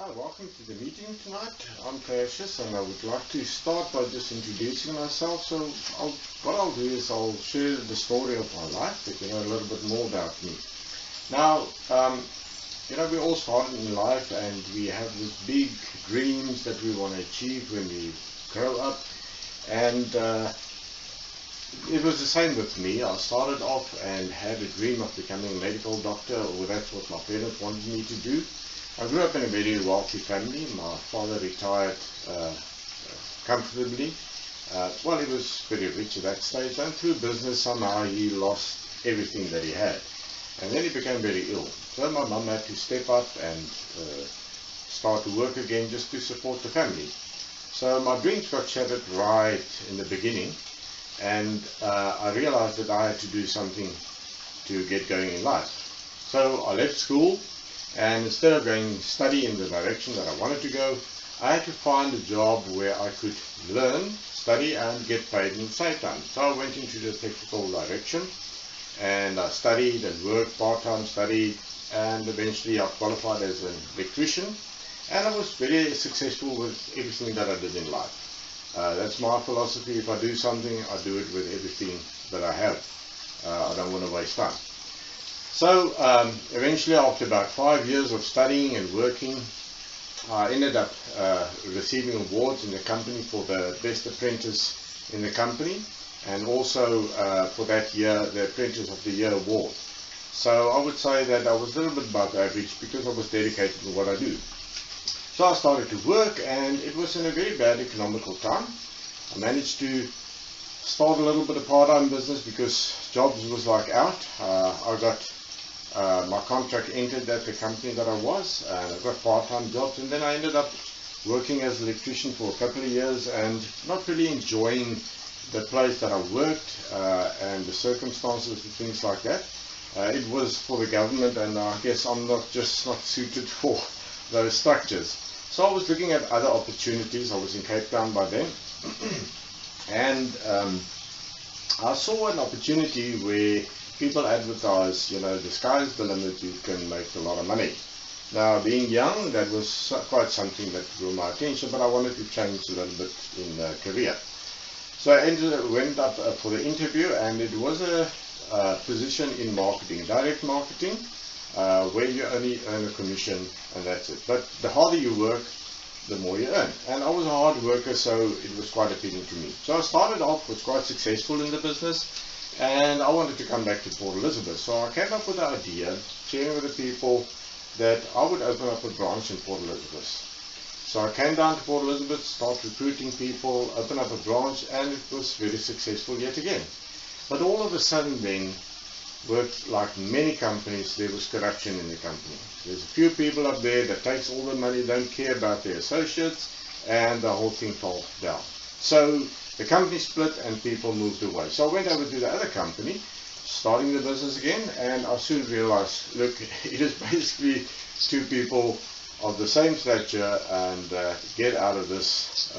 Hi, welcome to the meeting tonight. I'm Cassius and I would like to start by just introducing myself. So what I'll do is I'll share the story of my life, that you know a little bit more about me. Now, we all started in life and we have these big dreams that we want to achieve when we grow up. And it was the same with me. I started off and had a dream of becoming a medical doctor, or that's what my parents wanted me to do. I grew up in a very wealthy family. My father retired comfortably. Well, he was very rich at that stage, and through business somehow he lost everything that he had. And then he became very ill. So my mum had to step up and start to work again just to support the family. So my dreams got shattered right in the beginning, and I realized that I had to do something to get going in life. So I left school. And instead of going study in the direction that I wanted to go, I had to find a job where I could learn, study and get paid in the same time. So I went into the technical direction and I studied and worked part-time, studied, and eventually I qualified as an electrician, and I was very successful with everything that I did in life. That's my philosophy. If I do something, I do it with everything that I have. I don't want to waste time. So eventually, after about 5 years of studying and working, I ended up receiving awards in the company for the best apprentice in the company, and also for that year the Apprentice of the Year award. So I would say that I was a little bit above average because I was dedicated to what I do. So I started to work, and it was in a very bad economical time. I managed to start a little bit of part-time business because jobs was like out. I got my contract ended at the company that I was, and I got part-time jobs, and then I ended up working as an electrician for a couple of years and not really enjoying the place that I worked and the circumstances and things like that. It was for the government, and I guess I'm not suited for those structures. So I was looking at other opportunities. I was in Cape Town by then, and I saw an opportunity where people advertise, the sky's the limit, you can make a lot of money. Now, being young, that was quite something that drew my attention, but I wanted to change a little bit in career. So I went up for the interview, and it was a position in marketing, direct marketing, where you only earn a commission, and that's it. But the harder you work, the more you earn. And I was a hard worker, so it was quite appealing to me. So I started off, was quite successful in the business, and I wanted to come back to Port Elizabeth. So I came up with the idea, sharing with the people, that I would open up a branch in Port Elizabeth. So I came down to Port Elizabeth, started recruiting people, opened up a branch, and it was very successful yet again. But all of a sudden then, with like many companies, there was corruption in the company. There's a few people up there that takes all the money, don't care about their associates, and the whole thing fell down. So the company split and people moved away. So I went over to the other company, starting the business again, and I soon realized, look, it is basically two people of the same stature, and get out of this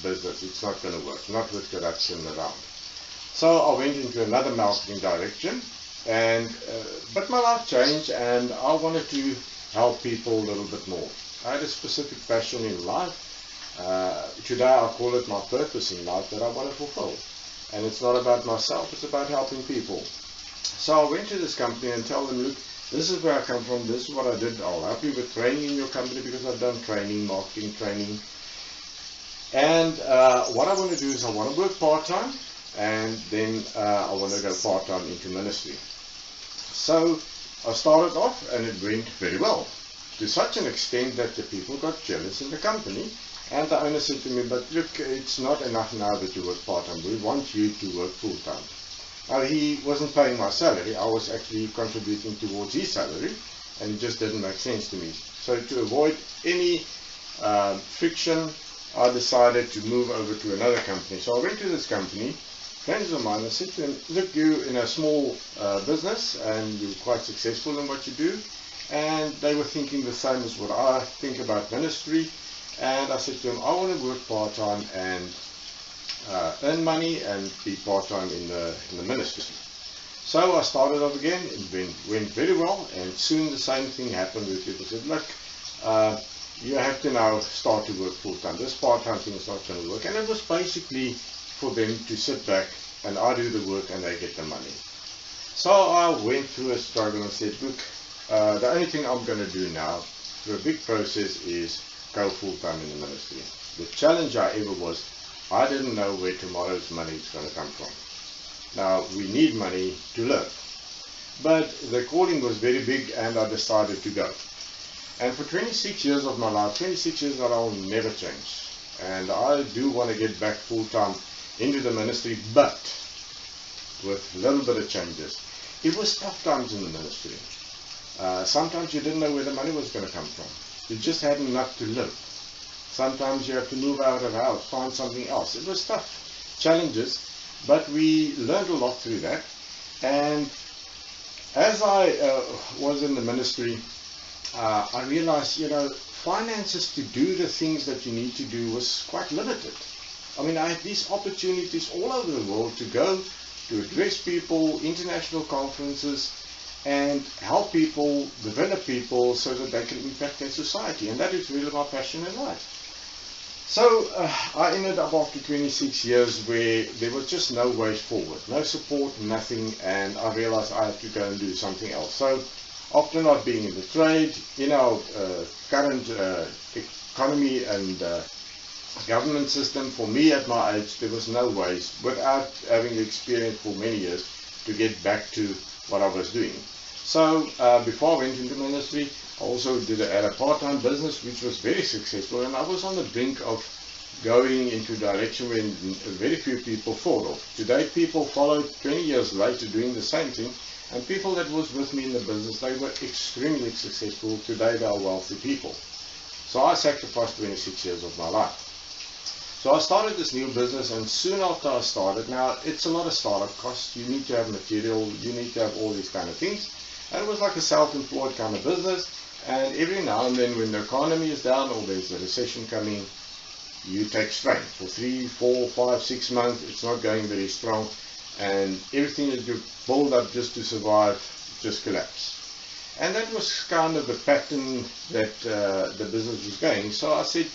business. It's not going to work, not with corruption around. So I went into another marketing direction, and but my life changed, and I wanted to help people a little bit more. I had a specific passion in life. Today I call it my purpose in life that I want to fulfill. And it's not about myself, it's about helping people. So I went to this company and tell them, look, this is where I come from, this is what I did, I'll help you with training in your company because I've done training, marketing training. And what I want to do is I want to work part-time, and then I want to go part-time into ministry. So I started off, and it went very well, to such an extent that the people got jealous in the company. And the owner said to me, but look, it's not enough now that you work part-time. We want you to work full-time. Now, he wasn't paying my salary. I was actually contributing towards his salary, and it just didn't make sense to me. So to avoid any friction, I decided to move over to another company. So I went to this company, friends of mine, I said to them, look, you're in a small business, and you're quite successful in what you do. And they were thinking the same as what I think about ministry. And I said to them, I want to work part-time and earn money and be part-time in the ministry. So I started off again. It went very well, and soon the same thing happened with people said, look, you have to now start to work full-time. This part-time thing is not going to work. And it was basically for them to sit back and I do the work and they get the money. So I went through a struggle and said, look, the only thing I'm going to do now through a big process is go full-time in the ministry. The challenge I ever was, I didn't know where tomorrow's money is going to come from. Now, we need money to live. But the calling was very big and I decided to go. And for 26 years of my life, 26 years that I will never change. And I do want to get back full-time into the ministry, but with a little bit of changes. It was tough times in the ministry. Sometimes you didn't know where the money was going to come from. You just had enough to live. Sometimes you have to move out of the house, find something else. It was tough challenges, but we learned a lot through that. And as I was in the ministry, I realized, finances to do the things that you need to do was quite limited. I mean, I had these opportunities all over the world to go to address people, international conferences, and help people, develop people so that they can impact their society. And that is really my passion in life. So I ended up after 26 years where there was just no way forward, no support, nothing, and I realized I had to go and do something else. So after not being in the trade, in our current economy and government system, for me at my age, there was no ways, without having experience for many years, to get back to what I was doing. So before I went into ministry, I also did a part-time business which was very successful, and I was on the brink of going into a direction when very few people thought of. Today people followed 20 years later doing the same thing, and people that was with me in the business, they were extremely successful. Today they are wealthy people. So I sacrificed 26 years of my life. So I started this new business, and soon after I started, now it's a lot of startup costs. You need to have material, you need to have all these kind of things. And it was like a self-employed kind of business. And every now and then when the economy is down or there's a recession coming, you take strain. For 3, 4, 5, 6 months, it's not going very strong. And everything that you build up just to survive just collapse. And that was kind of the pattern that the business was going. So I said,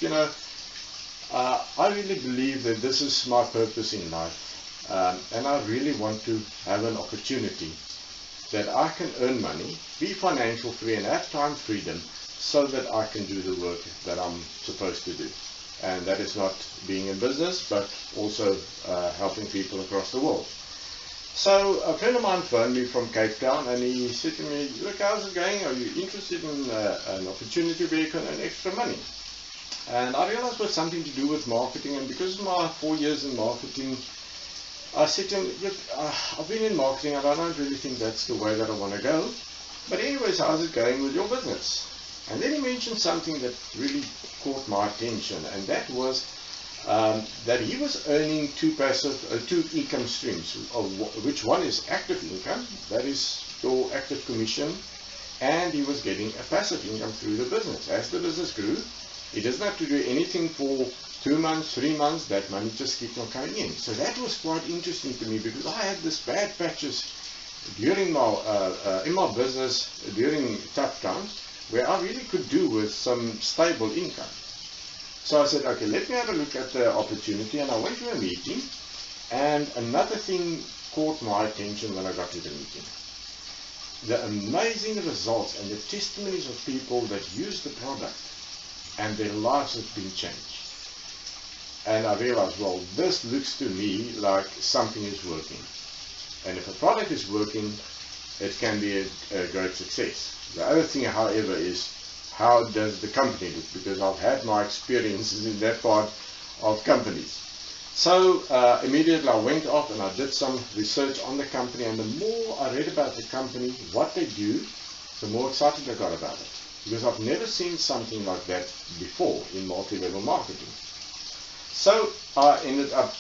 I really believe that this is my purpose in life. And I really want to have an opportunity that I can earn money, be financial free, and have time freedom so that I can do the work that I'm supposed to do. And that is not being in business, but also helping people across the world. So a friend of mine phoned me from Cape Town, and he said to me, look, how's it going? Are you interested in an opportunity where you can earn extra money? And I realized it was something to do with marketing, and because of my 4 years in marketing, I said to him, look, I've been in marketing and I don't really think that's the way that I want to go. But anyways, how's it going with your business? And then he mentioned something that really caught my attention, and that was that he was earning two income streams, which one is active income, that is your active commission, and he was getting a passive income through the business. As the business grew, he doesn't have to do anything for 2 months, 3 months, that money just keeps on coming in. So that was quite interesting to me, because I had this bad patches during my in my business during tough times where I really could do with some stable income. So I said, okay, let me have a look at the opportunity, and I went to a meeting, and another thing caught my attention when I got to the meeting. The amazing results and the testimonies of people that use the product, and their lives have been changed. And I realized, well, this looks to me like something is working. And if a product is working, it can be a great success. The other thing, however, is how does the company look? Because I've had my experiences in that part of companies. So immediately I went off and I did some research on the company, and the more I read about the company, what they do, the more excited I got about it. Because I've never seen something like that before in multi-level marketing. So I ended up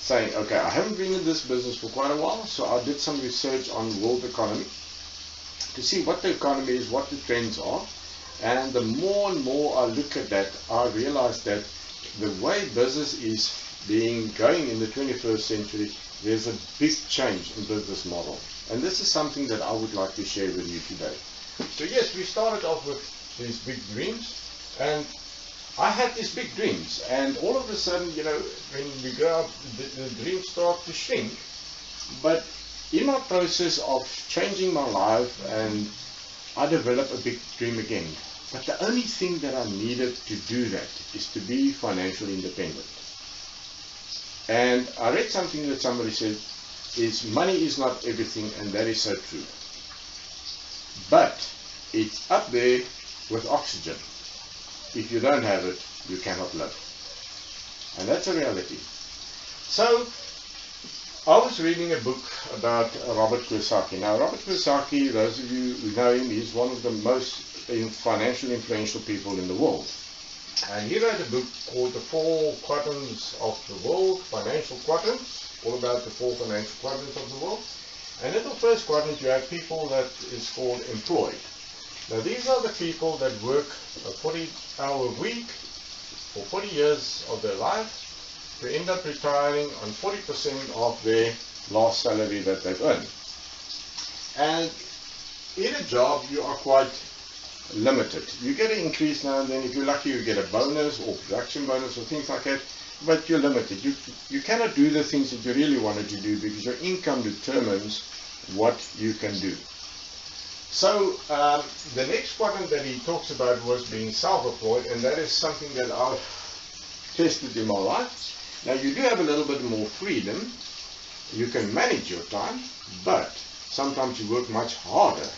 saying, okay, I haven't been in this business for quite a while, so I did some research on world economy to see what the economy is, what the trends are. And the more and more I look at that, I realize that the way business is going in the 21st century, there's a big change in business model. And this is something that I would like to share with you today. So yes, we started off with these big dreams, And I had these big dreams, and all of a sudden, you know, when we grow up, the dreams start to shrink. But in my process of changing my life, and I developed a big dream again. But the only thing that I needed to do that is to be financially independent. And I read something that somebody said, is money is not everything, and that is so true. But it's up there with oxygen. If you don't have it, you cannot live. And that's a reality. So, I was reading a book about Robert Kiyosaki. Now, Robert Kiyosaki, those of you who know him, he's one of the most financially influential people in the world. And he wrote a book called The Four Quadrants of the World, Financial Quadrants, all about the four financial quadrants of the world. And in the first quadrant, you have people that is called employed. Now, these are the people that work a 40-hour week for 40 years of their life to end up retiring on 40% of their last salary that they've earned. And in a job, you are quite limited. You get an increase now and then. If you're lucky, you get a bonus or production bonus or things like that, but you're limited. You cannot do the things that you really wanted to do because your income determines what you can do. So the next quadrant that he talks about was being self-employed, and that is something that I've tested in my life. Now, you do have a little bit more freedom. You can manage your time, but sometimes you work much harder.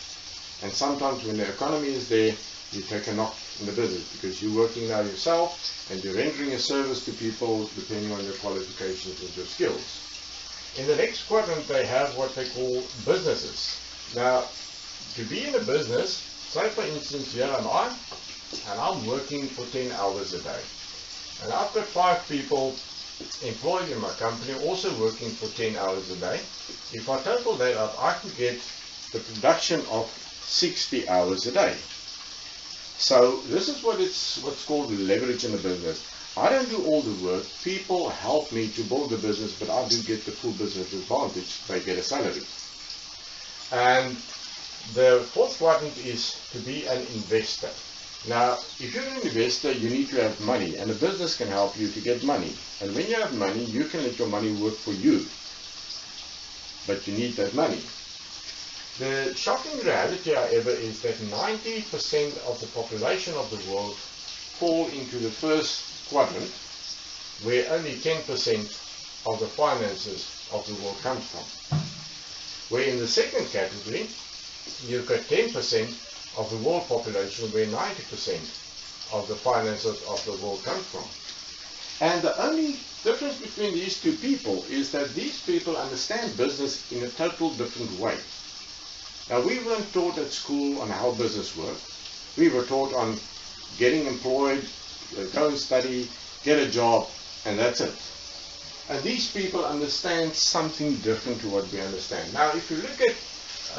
And sometimes when the economy is there, you take a knock in the business because you're working now yourself and you're rendering a service to people depending on your qualifications and your skills. In the next quadrant, they have what they call businesses. Now, to be in a business, say for instance, here am I, and I'm working for 10 hours a day. And I've got 5 people employed in my company also working for 10 hours a day. If I total that up, I can get the production of 60 hours a day. So this is what's called leverage in the business. I don't do all the work. People help me to build the business, but I do get the full business advantage. They get a salary. And the fourth quadrant is to be an investor. Now, if you're an investor, you need to have money, and a business can help you to get money. And when you have money, you can let your money work for you. But you need that money. The shocking reality, however, is that 90% of the population of the world fall into the first quadrant, where only 10% of the finances of the world comes from. Where in the second category, you've got 10% of the world population, where 90% of the finances of the world comes from. And the only difference between these two people is that these people understand business in a total different way. Now, we weren't taught at school on how business works. We were taught on getting employed, go and study, get a job, and that's it. And these people understand something different to what we understand. Now, if you look at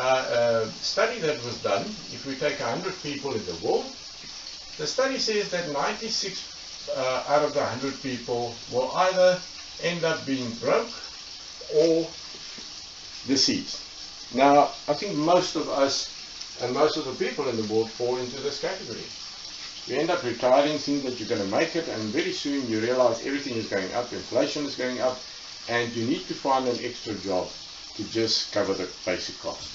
a study that was done, if we take 100 people in the world, the study says that 96 out of the 100 people will either end up being broke or deceased. Now, I think most of us and most of the people in the world fall into this category. You end up retiring, think that you're going to make it, and very soon you realize everything is going up, inflation is going up, and you need to find an extra job to just cover the basic cost.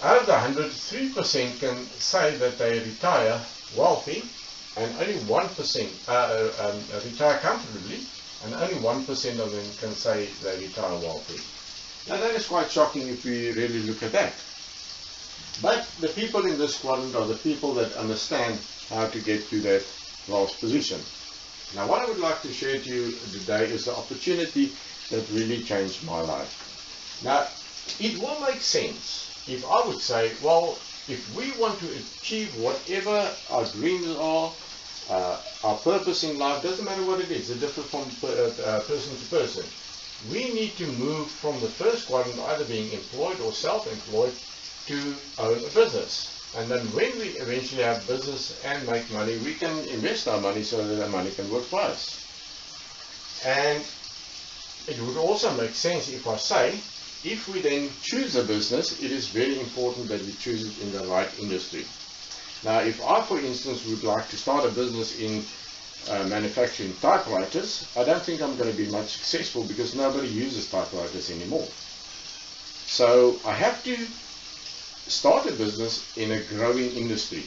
Out of the 100, 3% can say that they retire wealthy, and only 1% retire comfortably, and only 1% of them can say they retire wealthy. Now, that is quite shocking if we really look at that. But the people in this quadrant are the people that understand how to get to that last position. Now, what I would like to share to you today is the opportunity that really changed my life. Now, it will make sense if I would say, well, if we want to achieve whatever our dreams are, our purpose in life, doesn't matter what it is, it's different from person to person. We need to move from the first quadrant, either being employed or self-employed, to own a business. And then when we eventually have business and make money, we can invest our money so that our money can work for us. And it would also make sense if I say, if we then choose a business, it is very important that we choose it in the right industry. Now, if I, for instance, would like to start a business in manufacturing typewriters, I don't think I'm going to be much successful because nobody uses typewriters anymore. So I have to start a business in a growing industry.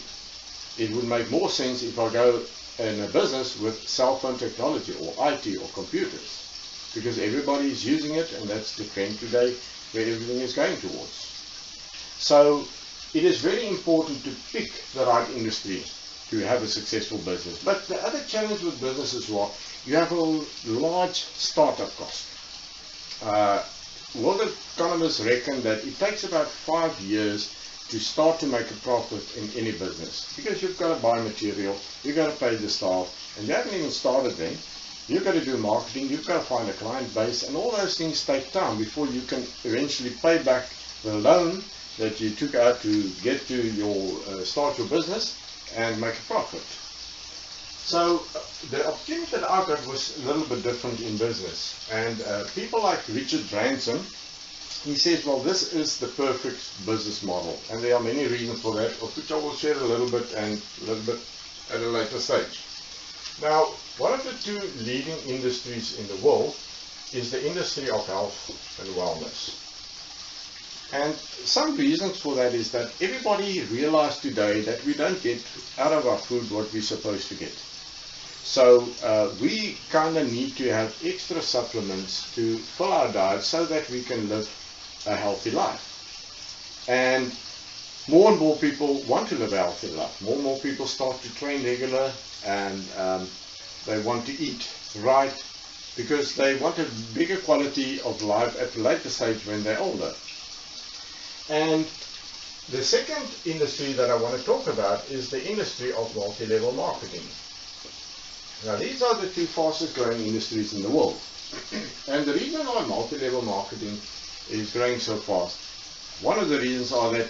It would make more sense if I go in a business with cell phone technology or IT or computers, because everybody is using it, and that's the trend today where everything is going towards. So it is very important to pick the right industry to have a successful business. But the other challenge with business as well, you have a large startup cost. World economists reckon that it takes about 5 years to start to make a profit in any business, because you've got to buy material, you've got to pay the staff, and you haven't even started then. You've got to do marketing, you've got to find a client base, and all those things take time before you can eventually pay back the loan that you took out to get to your start your business and make a profit. So the opportunity that I got was a little bit different in business, and people like Richard Branson, he says, well, this is the perfect business model, and there are many reasons for that, of which I will share a little bit at a later stage. Now, one of the two leading industries in the world is the industry of health and wellness. And some reasons for that is that everybody realized today that we don't get out of our food what we're supposed to get. So we kind of need to have extra supplements to fill our diet so that we can live a healthy life. And more people want to live a healthy life. More and more people start to train regular, and they want to eat right because they want a bigger quality of life at a later stage when they're older. And the second industry that I want to talk about is the industry of multi-level marketing. Now, these are the two fastest growing industries in the world. And the reason why multi-level marketing is growing so fast, one of the reasons are that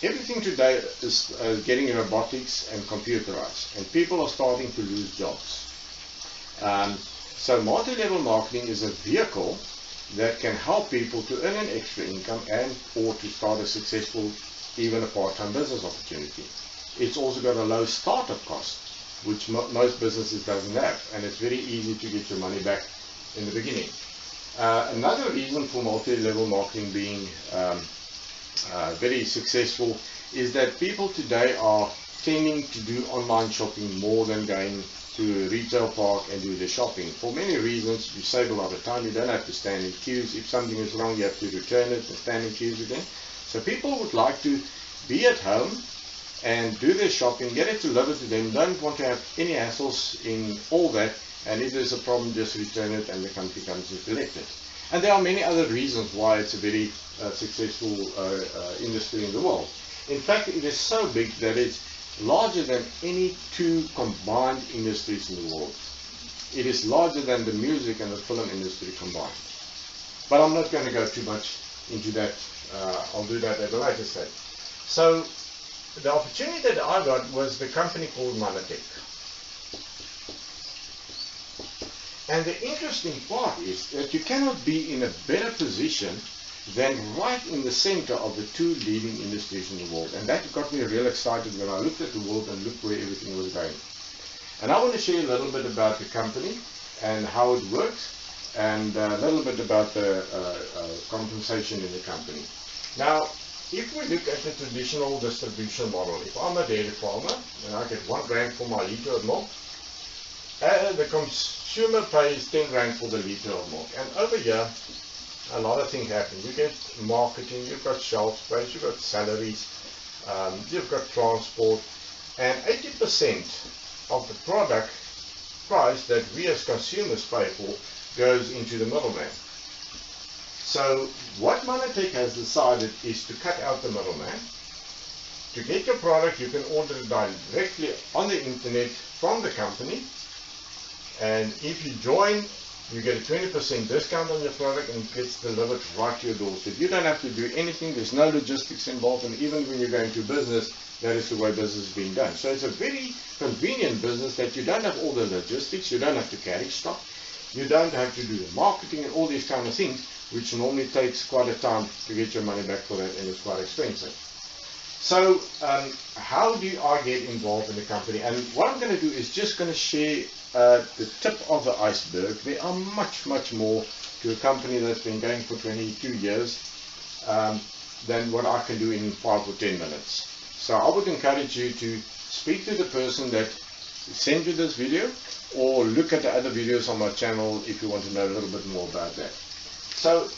everything today is getting robotics and computerized, and people are starting to lose jobs. So multi-level marketing is a vehicle that can help people to earn an extra income and or to start a successful, even a part-time business opportunity. It's also got a low startup cost, which most businesses doesn't have, and it's very easy to get your money back in the beginning. Another reason for multi-level marketing being very successful is that people today are tending to do online shopping more than going to a retail park and do the shopping. For many reasons, you save a lot of time, you don't have to stand in queues. If something is wrong, you have to return it and stand in queues again. So people would like to be at home and do their shopping, get it delivered to them, don't want to have any hassles in all that, and if there's a problem, just return it and the company comes to collect it. And there are many other reasons why it's a very successful industry in the world. In fact, it is so big that it's larger than any two combined industries in the world. It is larger than the music and the film industry combined. But I'm not going to go too much into that. I'll do that at a later stage. So the opportunity that I got was the company called Manatech. And the interesting part is that you cannot be in a better position than right in the center of the two leading industries in the world. And that got me real excited when I looked at the world and looked where everything was going. And I want to share a little bit about the company and how it works, and a little bit about the compensation in the company. Now, if we look at the traditional distribution model, if I'm a dairy farmer and I get 1 rand for my liter of milk, the consumer pays 10 rand for the liter of milk. And over here, a lot of things happen. You get marketing, you've got shelf space, you've got salaries, you've got transport, and 80% of the product price that we as consumers pay for goes into the middleman. So what Manatech has decided is to cut out the middleman. To get your product, you can order it directly on the internet from the company, and if you join, you get a 20% discount on your product, and it gets delivered right to your doorstep. You don't have to do anything, there's no logistics involved, and even when you're going to business, that is the way business is being done. So it's a very convenient business that you don't have all the logistics, you don't have to carry stock, you don't have to do the marketing and all these kind of things, which normally takes quite a time to get your money back for that, and it's quite expensive. So how do I get involved in the company? And what I'm going to do is just going to share the tip of the iceberg. There are much more to a company that's been going for 22 years than what I can do in 5 or 10 minutes. So I would encourage you to speak to the person that sent you this video, or look at the other videos on my channel if you want to know a little bit more about that. So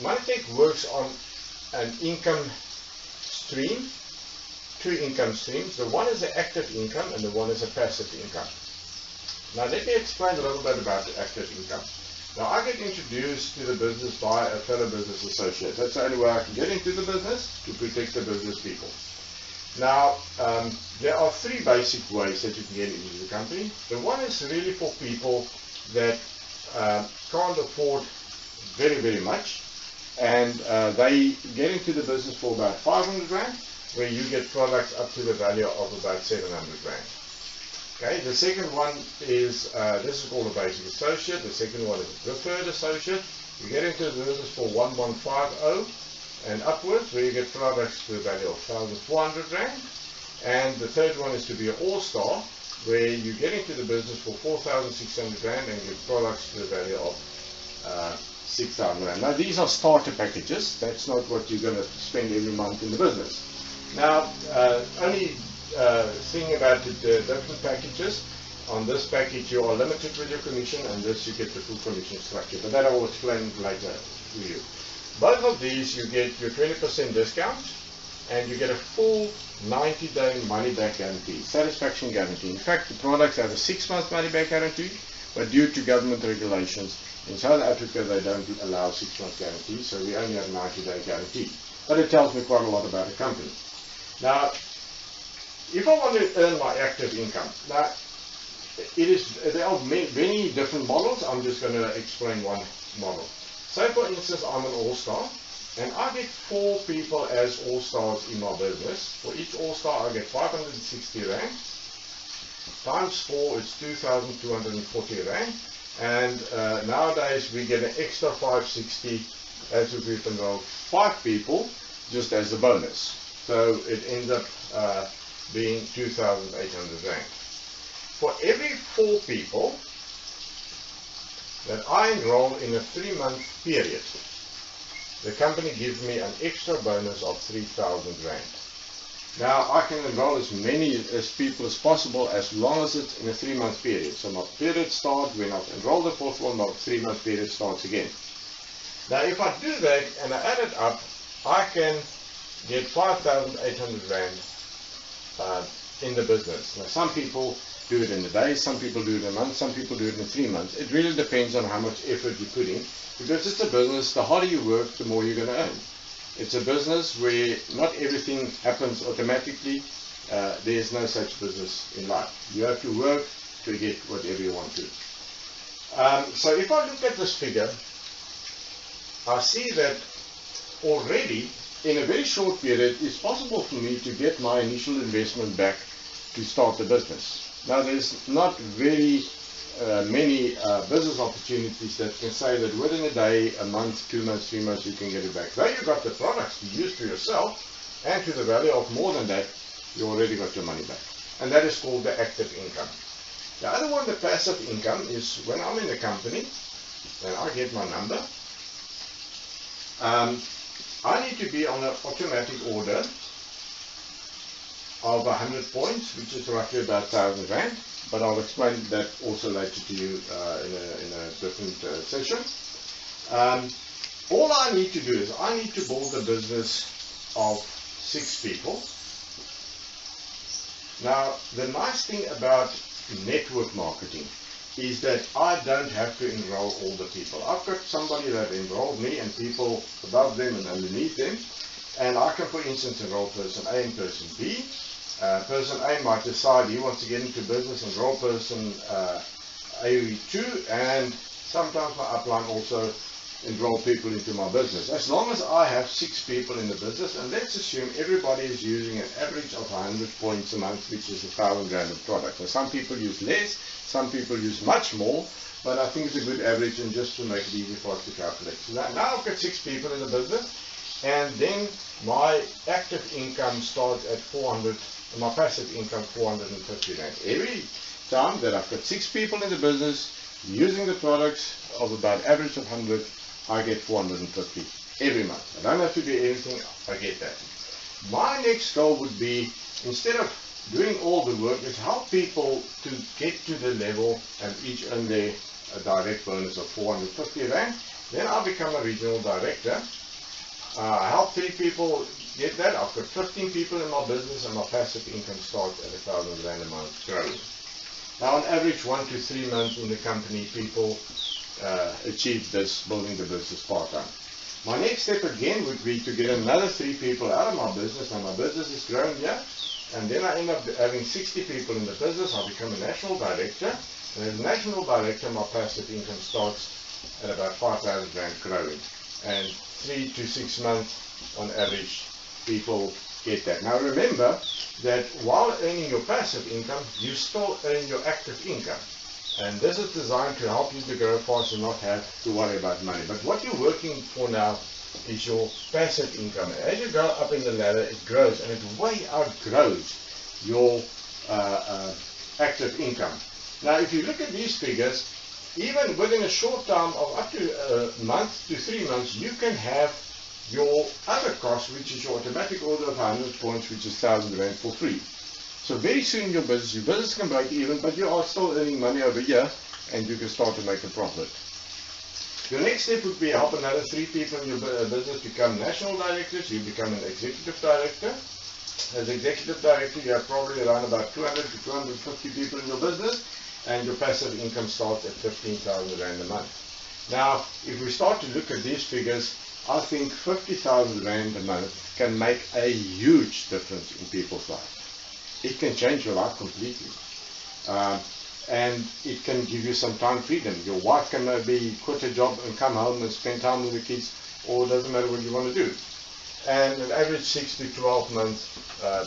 Moneytech works on an income stream, 2 income streams. The one is the active income and the one is a passive income. Now let me explain a little bit about the active income. Now I get introduced to the business by a fellow business associate. That's the only way I can get into the business, to protect the business people. Now there are 3 basic ways that you can get into the company. The one is really for people that can't afford very much, and they get into the business for about 500 Rand, where you get products up to the value of about 700 Rand. Okay, the second one is, this is called a basic associate. The second one is a preferred associate. You get into the business for 1150 and upwards, where you get products to the value of 1,400 Rand. And the third one is to be an all-star, where you get into the business for 4,600 Rand and get products to the value of 6,000 Rand. Now these are starter packages. That's not what you're going to spend every month in the business. Now, only thing about the different packages, on this package you are limited with your commission, and this you get the full commission structure, but that I will explain later to you. Both of these you get your 20% discount, and you get a full 90-day money-back guarantee, satisfaction guarantee. In fact, the products have a 6-month money-back guarantee, but due to government regulations in South Africa they don't allow 6-month guarantees, so we only have a 90-day guarantee. But it tells me quite a lot about the company. Now, if I want to earn my active income, now there are many different models. I'm just going to explain one model. Say for instance I'm an all-star, and I get 4 people as all-stars in my business. For each all-star I get 560 Rand. Times 4 is 2,240 Rand. And nowadays we get an extra 560 as if we've enrolled 5 people just as a bonus. So it ends up being 2,800 Rand. For every 4 people that I enroll in a 3-month period, the company gives me an extra bonus of 3,000 Rand. Now I can enroll as many as people as possible, as long as it's in a 3-month period. So my period starts when I've enrolled the 4th one, my 3-month period starts again. Now if I do that and I add it up, I can get 5,800 Rand in the business. Now some people do it in a day, some people do it in a month, some people do it in 3 months. It really depends on how much effort you put in, because it's a business. The harder you work, the more you're going to earn. It's a business where not everything happens automatically. There's no such business in life. You have to work to get whatever you want to. So if I look at this figure, I see that already in a very short period it's possible for me to get my initial investment back to start the business. Now there's not very many business opportunities that can say that within a day, a month, 2 months, 3 months you can get it back. Though you got the products to use for yourself, and to the value of more than that, you already got your money back. And that is called the active income. The other one, the passive income, is when I'm in the company and I get my number, I need to be on an automatic order of 100 points, which is roughly about 1,000 Rand. But I'll explain that also later to you in a different session. All I need to do is I need to build a business of 6 people. Now, the nice thing about network marketing is that I don't have to enroll all the people. I've got somebody that enrolled me and people above them and underneath them, and I can, for instance, enroll person A and person B. Person A might decide he wants to get into business, enroll person A2, and sometimes my upline also enroll people into my business. As long as I have 6 people in the business, and let's assume everybody is using an average of 100 points a month, which is 1,000 Rand of product. Now, some people use less, some people use much more, but I think it's a good average, and just to make it easy for us to calculate. So now I've got 6 people in the business, and then my active income starts at 400, my passive income 450 rand. Every time that I've got 6 people in the business using the products of about average of 100, I get 450 every month. I don't have to do anything, I get that. My next goal would be, instead of doing all the work, is help people to get to the level and each earn their direct bonus of 450 rand. Then I'll become a regional director. I help 3 people get that. I've got 15 people in my business, and my passive income starts at 1,000 rand a month growing. Now on average 1 to 3 months in the company, people achieve this, building the business part-time. My next step again would be to get another 3 people out of my business, and my business is growing here. And then I end up having 60 people in the business. I become a national director. And as a national director, my passive income starts at about 5,000 rand growing. And 3 to 6 months on average, people get that. Now remember that while earning your passive income, you still earn your active income. And this is designed to help you to grow fast and not have to worry about money. But what you're working for now is your passive income. As you go up in the ladder, it grows, and it way outgrows your active income. Now, if you look at these figures, even within a short time of up to a month to 3 months, you can have your other cost, which is your automatic order of 100 points, which is 1,000 rand for free. So very soon your business can break even, but you are still earning money over here, and you can start to make a profit. Your next step would be help another 3 people in your business become national directors. You become an executive director. As executive director, you have probably around about 200 to 250 people in your business, and your passive income starts at 15,000 rand a month. Now, if we start to look at these figures, I think 50,000 rand a month can make a huge difference in people's lives. It can change your life completely. And it can give you some time freedom. Your wife can maybe quit her job and come home and spend time with the kids, or it doesn't matter what you want to do. And an average 6 to 12 months,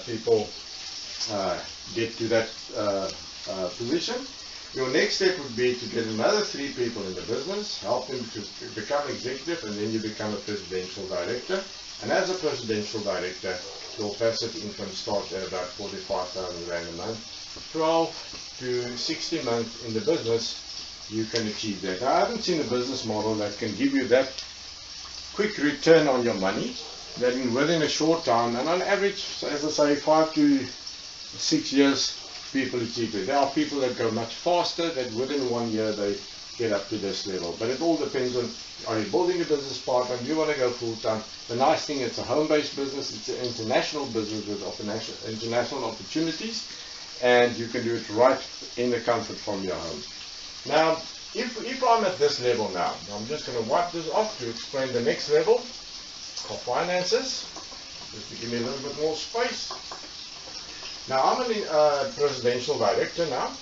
people get to that position. Your next step would be to get another 3 people in the business, help them to become executive, and then you become a presidential director. And as a presidential director, your passive income starts at about 45,000 rand a month. 12 to 60 months in the business, you can achieve that. I haven't seen a business model that can give you that quick return on your money, that within a short time, and on average, as I say, 5 to 6 years, people achieve it. There are people that go much faster, that within 1 year they get up to this level. But it all depends on, are you building a business part-time, do you want to go full-time? The nice thing, it's a home-based business, it's an international business with international opportunities, and you can do it right in the comfort from your home. Now, if I'm at this level now, I'm just going to wipe this off to explain the next level of finances, just to give me a little bit more space. Now, I'm a presidential director now,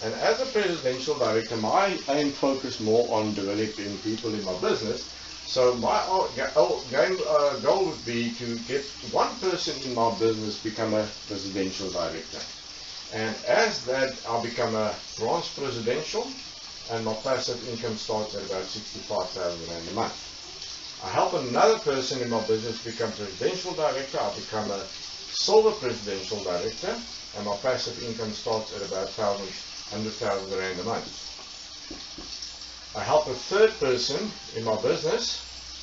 and as a presidential director, my aim focus more on developing people in my business. So my goal would be to get 1 person in my business become a presidential director. And as that, I'll become a branch presidential, and my passive income starts at about 65,000 rand a month. I help another person in my business become presidential director. I'll become a silver presidential director, and my passive income starts at about 100,000 rand a month. I help a 3rd person in my business,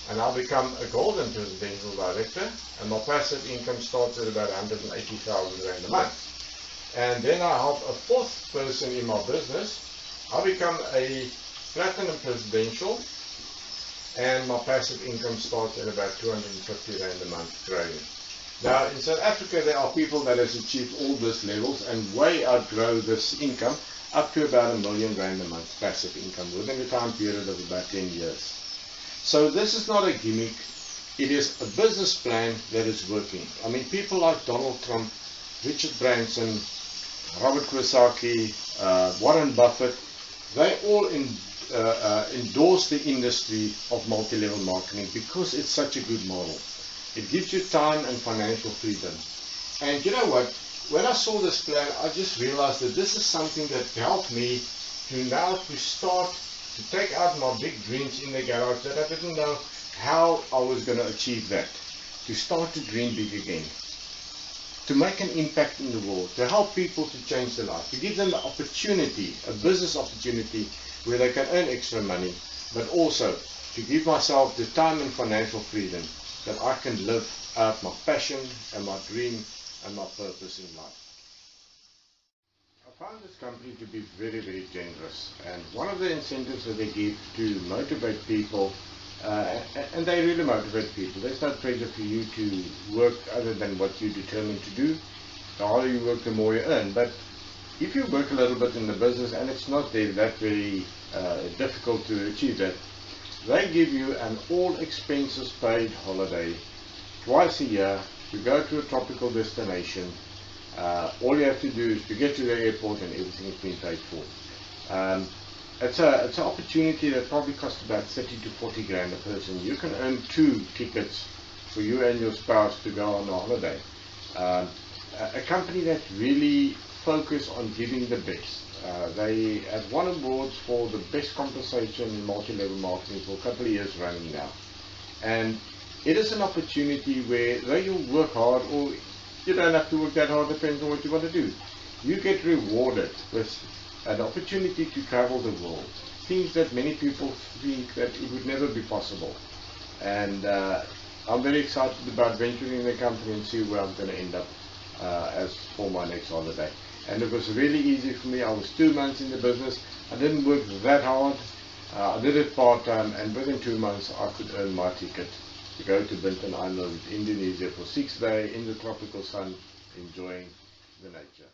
and I'll become a golden presidential director, and my passive income starts at about 180,000 rand a month. And then I help a 4th person in my business. I'll become a platinum presidential, and my passive income starts at about 250 rand a month growing. Now, in South Africa, there are people that has achieved all these levels and way outgrow this income up to about R1 million a month passive income within a time period of about 10 years. So this is not a gimmick. It is a business plan that is working. I mean, people like Donald Trump, Richard Branson, Robert Kiyosaki, Warren Buffett, they all endorse the industry of multi-level marketing because it's such a good model. It gives you time and financial freedom. And you know what? When I saw this plan, I just realized that this is something that helped me to now to start to take out my big dreams in the garage that I didn't know how I was going to achieve that, to start to dream big again, to make an impact in the world, to help people to change their life, to give them the opportunity, a business opportunity where they can earn extra money, but also to give myself the time and financial freedom that I can live out my passion and my dream and my purpose in life. I found this company to be very, very generous, and one of the incentives that they give to motivate people, and they really motivate people. There's no pressure for you to work other than what you're determined to do. The harder you work, the more you earn. But if you work a little bit in the business and it's not that very difficult to achieve that, they give you an all expenses paid holiday twice a year to go to a tropical destination. All you have to do is to get to the airport and everything has been paid for. It's an opportunity that probably costs about 30 to 40 grand a person. You can earn 2 tickets for you and your spouse to go on a holiday. A company that really focus on giving the best. They have won awards for the best compensation in multi-level marketing for a couple of years running now. And it is an opportunity where, though you work hard, or you don't have to work that hard, depends on what you want to do, you get rewarded with an opportunity to travel the world, things that many people think that it would never be possible. And I'm very excited about venturing in the company and see where I'm going to end up as for my next holiday. And it was really easy for me. I was 2 months in the business. I didn't work that hard. I did it part-time, and within 2 months I could earn my ticket to go to Bintan Island, Indonesia for 6 days in the tropical sun, enjoying the nature.